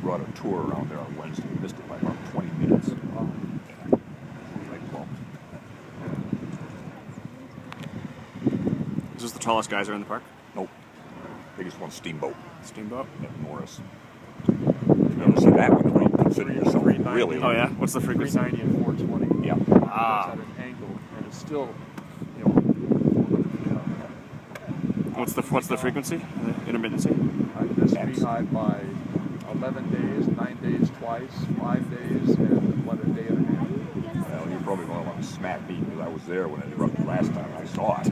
brought a tour around there on Wednesday. We missed it by about 20 minutes. Is this the tallest geyser in the park? Nope. Biggest one, Steamboat. Steamboat? At Morris. You ever see that one? You consider yourself really. Oh yeah? What's the frequency? 390 and 420. Yeah. Ah. It's at an angle, and it's still, What's the frequency? The intermittency? This beehive by 11 days, 9 days twice, 5 days, and a day and a half. Well, you're probably going along smack beat because I was there when it erupted last time. I saw it.